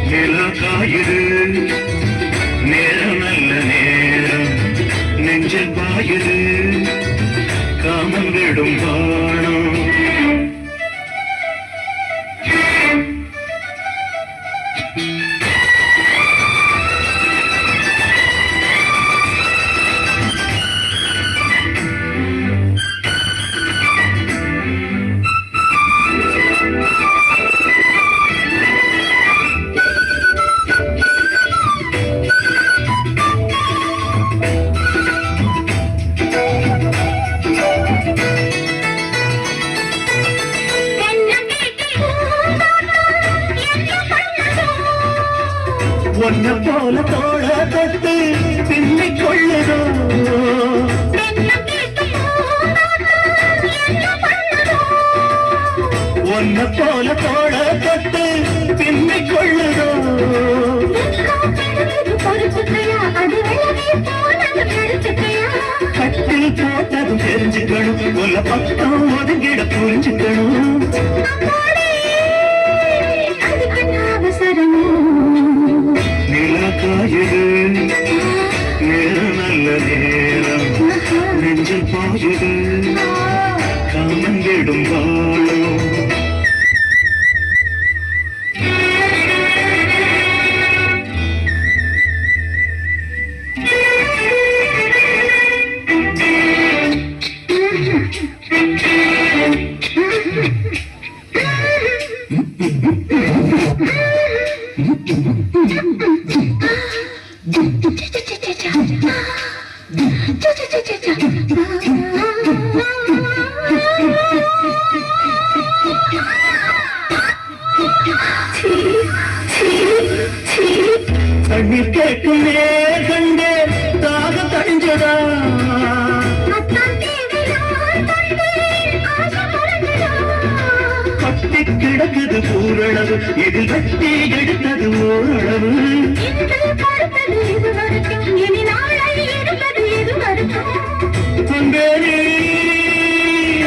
நிலக்காயுது நேரம் நல்ல நேரம் நெஞ்சில் பாயுது காமம் விடும் பாணம் ஒன்ன போல தோழ தொட்டு பின்னிக் கொள்ளுதோ ஒன்ன போல தோழ தொட்டு பின்னிக் கொள்ளுதோ கட்டில் போட்டதும் தெரிஞ்சுக்கணும் உள்ள பக்கம் ஒதுங்கிட புரிஞ்சுக்கணும் நிலக்காயுது நேரம் நல்ல நேரம் நெஞ்சில் பாயுது காமம் விடும் வாழும் கண்ணீர் கேட்கும் கண்டே தாக தணிஞ்சதா கட்டி கிடக்குது பூரளவு இதில் வெட்டி எடுத்தது ஓரளவு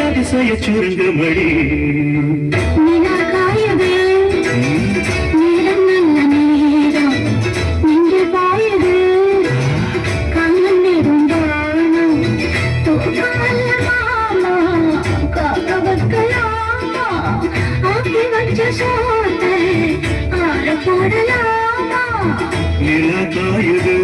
அதிசய சுருங்கு மடி நிலக்காயுது